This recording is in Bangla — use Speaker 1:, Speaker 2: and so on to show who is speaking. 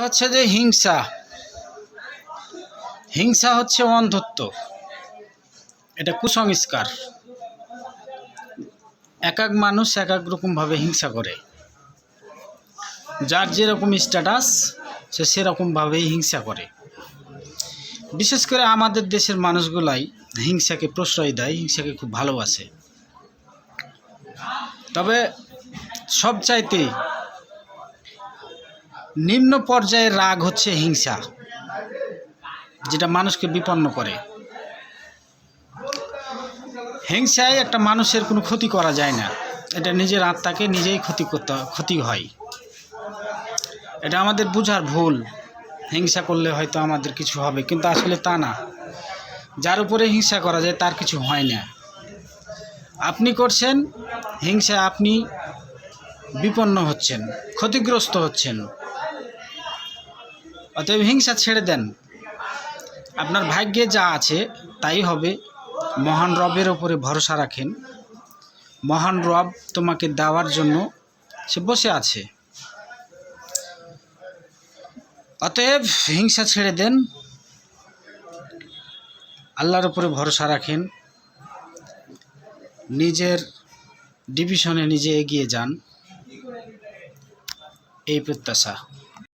Speaker 1: হচ্ছে যে হিংসা হিংসা হচ্ছে অন্ধত্ব। এটা কুসংস্কার। এক এক মানুষ এক এক রকমভাবে হিংসা করে। যার যেরকম স্ট্যাটাস সে সেরকমভাবেই হিংসা করে। বিশেষ করে আমাদের দেশের মানুষগুলাই হিংসাকে প্রশ্রয় দেয়, হিংসাকে খুব ভালোবাসে। তবে সবচাইতে নিম্ন পর্যায়ের রাগ হচ্ছে হিংসা, যেটা মানুষকে বিপন্ন করে। হিংসায় একটা মানুষের কোনো ক্ষতি করা যায় না, এটা নিজের আত্মাকে নিজেই ক্ষতি হয়। এটা আমাদের বোঝার ভুল। হিংসা করলে হয়তো আমাদের কিছু হবে, কিন্তু আসলে তা না। যার উপরে হিংসা করা যায় তার কিছু হয় না। আপনি করছেন হিংসায়, আপনি বিপন্ন হচ্ছেন, ক্ষতিগ্রস্ত হচ্ছেন। অতএব হিংসা ছেড়ে দেন। আপনার ভাগ্যে যা আছে তাই হবে। মহান রবের ওপরে ভরসা রাখেন। মহান রব তোমাকে দেওয়ার জন্য সে বসে আছে। অতএব হিংসা ছেড়ে দেন, আল্লাহর উপরে ভরসা রাখেন, নিজের ডিভিশনে নিজে এগিয়ে যান, এই প্রত্যাশা।